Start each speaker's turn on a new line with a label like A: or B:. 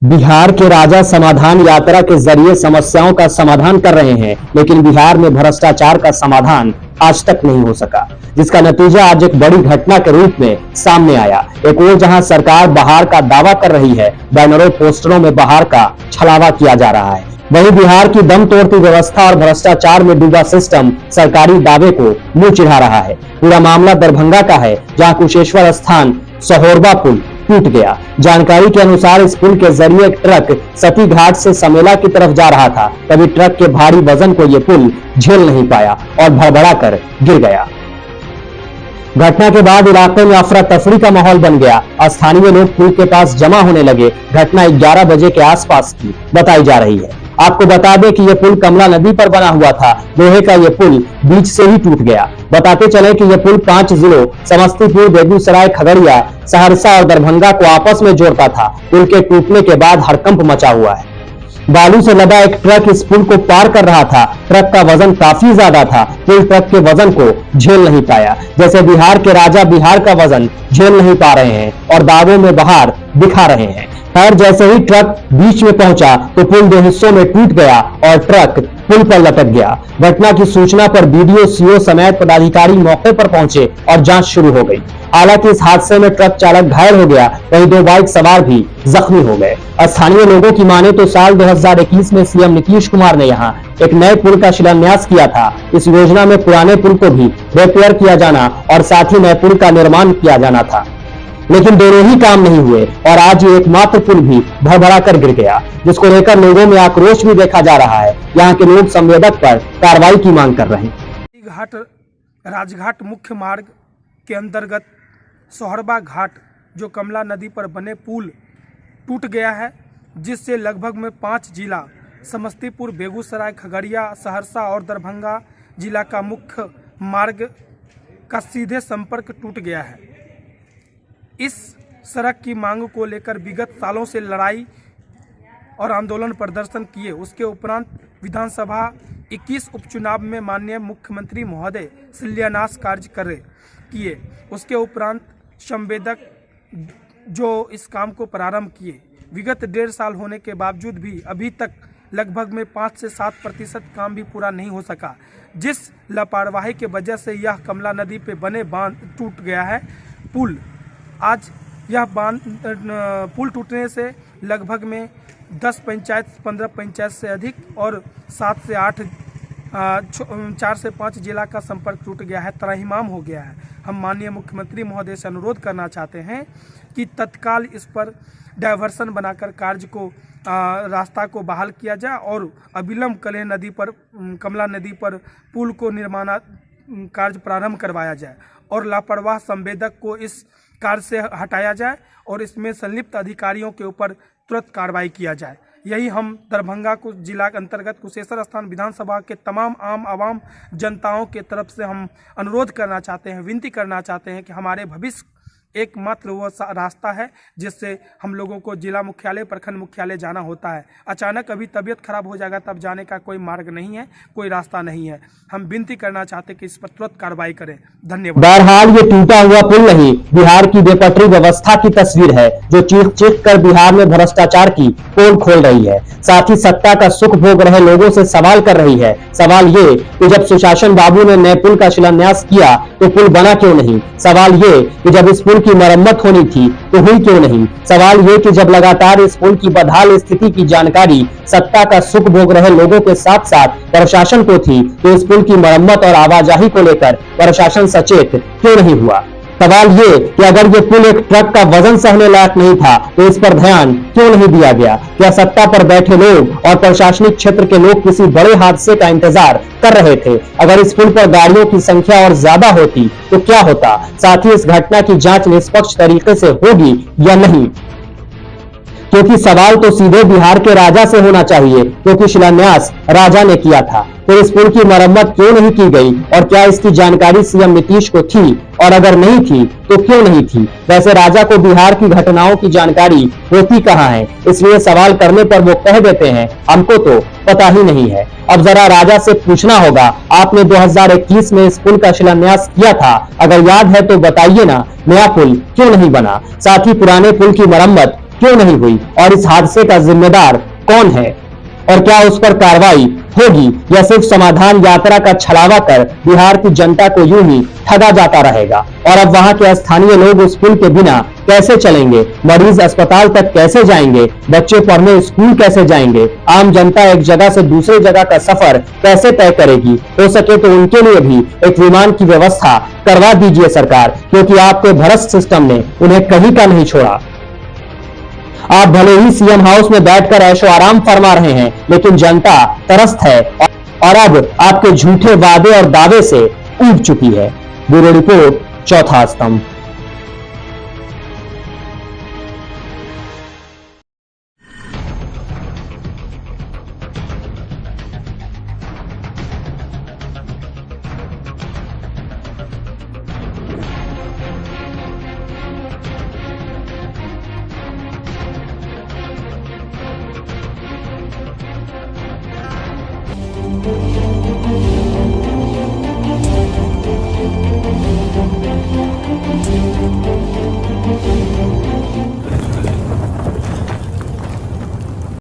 A: बिहार के राजा समाधान यात्रा के जरिए समस्याओं का समाधान कर रहे हैं, लेकिन बिहार में भ्रष्टाचार का समाधान आज तक नहीं हो सका, जिसका नतीजा आज एक बड़ी घटना के रूप में सामने आया। एक ओर जहां सरकार बहार का दावा कर रही है, बैनरों पोस्टरों में बहार का छलावा किया जा रहा है, वहीं बिहार की दम तोड़ती व्यवस्था और भ्रष्टाचार में डूबा सिस्टम सरकारी दावे को मुंह चिढ़ा रहा है। पूरा मामला दरभंगा का है, जहां कुशेश्वर स्थान सहोरबा पुल टूट गया। जानकारी के अनुसार इस पुल के जरिए एक ट्रक सती घाट से समेला की तरफ जा रहा था, तभी ट्रक के भारी वजन को यह पुल झेल नहीं पाया और भड़बड़ा कर गिर गया। घटना के बाद इलाके में अफरा तफरी का माहौल बन गया। स्थानीय लोग पुल के पास जमा होने लगे। घटना 11 बजे के आसपास की बताई जा रही है। आपको बता दें कि यह पुल कमला नदी पर बना हुआ था। लोहे का यह पुल बीच से ही टूट गया। बताते चले कि यह पुल 5 जिलों समस्तीपुर, बेगूसराय, खगड़िया, सहरसा और दरभंगा को आपस में जोड़ता था। पुल के टूटने के बाद हड़कंप मचा हुआ है। बालू से लदा एक ट्रक इस पुल को पार कर रहा था। ट्रक का वजन काफी ज्यादा था। पुल ट्रक के वजन को झेल नहीं पाया। जैसे बिहार के राजा बिहार का वजन झेल नहीं पा रहे हैं और दावों में बहार दिखा रहे हैं। खैर, जैसे ही ट्रक बीच में पहुंचा तो पुल 2 हिस्सों में टूट गया और ट्रक पुल पर लटक गया। घटना की सूचना पर बीडीओ, सीओ समेत पदाधिकारी मौके पर पहुंचे और जांच शुरू हो गई। हालांकि इस हादसे में ट्रक चालक घायल हो गया, वहीं 2 बाइक सवार भी जख्मी हो गए। स्थानीय लोगों की माने तो साल 2021 में सीएम नीतीश कुमार ने यहां एक नए पुल का शिलान्यास किया था। इस योजना में पुराने पुल को भी रिपेयर किया जाना और साथ ही नए पुल का निर्माण किया जाना था, लेकिन दोनों ही काम नहीं हुए और आज ये एकमात्र पुल भी भरभरा कर गिर गया, जिसको लेकर लोगों में आक्रोश भी देखा जा रहा है। यहाँ के लोग संवेदक पर कार्रवाई की मांग कर रहे हैं।
B: घाट राजघाट मुख्य मार्ग के अंतर्गत सोहरबा घाट जो कमला नदी पर बने पुल टूट गया है, जिससे लगभग में 5 जिला समस्तीपुर, बेगूसराय, खगड़िया, सहरसा और दरभंगा जिला का मुख्य मार्ग का सीधे संपर्क टूट गया है। इस सड़क की मांग को लेकर विगत सालों से लड़ाई और आंदोलन प्रदर्शन किए। उसके उपरांत विधानसभा 21 उपचुनाव में माननीय मुख्यमंत्री महोदय शिलान्यास कार्य किए। उसके उपरांत संवेदक जो इस काम को प्रारंभ किए। विगत 1.5 साल होने के बावजूद भी अभी तक लगभग में 5 से 7% काम भी पूरा नहीं हो सका, जिस लापरवाही के वजह से यह कमला नदी पे बने बांध टूट गया है पुल। आज यह पुल टूटने से लगभग में 10 पंचायत, 15 पंचायत से अधिक और 7 से 8, 4 से 5 जिला का संपर्क टूट गया है, त्राहिमाम हो गया है। हम माननीय मुख्यमंत्री महोदय से अनुरोध करना चाहते हैं कि तत्काल इस पर डायवर्सन बनाकर कार्य को रास्ता को बहाल किया जाए और अविलंब कमला नदी पर पुल को निर्माण कार्य प्रारंभ करवाया जाए और लापरवाह संवेदक को इस कार्य से हटाया जाए और इसमें संलिप्त अधिकारियों के ऊपर तुरंत कार्रवाई किया जाए। यही हम दरभंगा को जिला के अंतर्गत कुशेश्वर स्थान विधानसभा के तमाम आवाम जनताओं के तरफ से हम अनुरोध करना चाहते हैं, विनती करना चाहते हैं कि हमारे भविष्य एकमात्र वो रास्ता है जिससे हम लोगों को जिला मुख्यालय, प्रखंड मुख्यालय जाना होता है। अचानक अभी तबीयत खराब हो जाएगा तब जाने का कोई मार्ग नहीं है, कोई रास्ता नहीं है। हम विनती करना चाहते कि इस पर तुरंत कार्रवाई करें। धन्यवाद।
A: बहरहाल ये टूटा हुआ पुल नहीं, बिहार की बेपटरी व्यवस्था की तस्वीर है, जो चीख चीख कर बिहार में भ्रष्टाचार की पोल खोल रही है। साथ ही सत्ता का सुख भोग रहे लोगों से सवाल कर रही है। सवाल ये कि जब सुशासन बाबू ने नए पुल का शिलान्यास किया तो पुल बना क्यों नहीं? सवाल ये कि जब इस पुल की मरम्मत होनी थी तो हुई क्यों नहीं? सवाल ये कि जब लगातार इस पुल की बदहाल स्थिति की जानकारी सत्ता का सुख भोग रहे लोगों के साथ साथ प्रशासन को थी, तो इस पुल की मरम्मत और आवाजाही को लेकर प्रशासन सचेत क्यों नहीं हुआ? सवाल ये कि अगर ये पुल एक ट्रक का वजन सहने लायक नहीं था तो इस पर ध्यान क्यों नहीं दिया गया? क्या सत्ता पर बैठे लोग और प्रशासनिक क्षेत्र के लोग किसी बड़े हादसे का इंतजार कर रहे थे? अगर इस पुल पर गाड़ियों की संख्या और ज्यादा होती तो क्या होता? साथ ही इस घटना की जांच निष्पक्ष तरीके से होगी या नहीं? क्योंकि सवाल तो सीधे बिहार के राजा से होना चाहिए, क्योंकि शिलान्यास राजा ने किया था। फिर इस पुल की मरम्मत क्यों नहीं की गई और क्या इसकी जानकारी सीएम नीतीश को थी? और अगर नहीं थी तो क्यों नहीं थी? वैसे राजा को बिहार की घटनाओं की जानकारी होती कहाँ है? इसलिए सवाल करने पर वो कह देते हैं हमको तो पता ही नहीं है। अब जरा राजा से पूछना होगा, आपने 2021 में इस पुल का शिलान्यास किया था, अगर याद है तो बताइए ना, नया पुल क्यों नहीं बना? साथ ही पुराने पुल की मरम्मत क्यों नहीं हुई और इस हादसे का जिम्मेदार कौन है और क्या उस पर कार्रवाई होगी या सिर्फ समाधान यात्रा का छलावा कर बिहार की जनता को यूं ही ठगा जाता रहेगा। और अब वहां के स्थानीय लोग उस पुल के बिना कैसे चलेंगे, मरीज अस्पताल तक कैसे जाएंगे, बच्चे पढ़ने स्कूल कैसे जाएंगे, आम जनता एक जगह से दूसरी जगह का सफर कैसे तय करेगी। हो सके तो उनके लिए भी एक विमान की व्यवस्था करवा दीजिए सरकार, क्योंकि आपके भ्रष्ट सिस्टम ने उन्हें कहीं का नहीं छोड़ा। आप भले ही सीएम हाउस में बैठकर ऐशो आराम फरमा रहे हैं, लेकिन जनता त्रस्त है और अब आपके झूठे वादे और दावे से ऊब चुकी है। ब्यूरो रिपोर्ट, चौथा स्तंभ।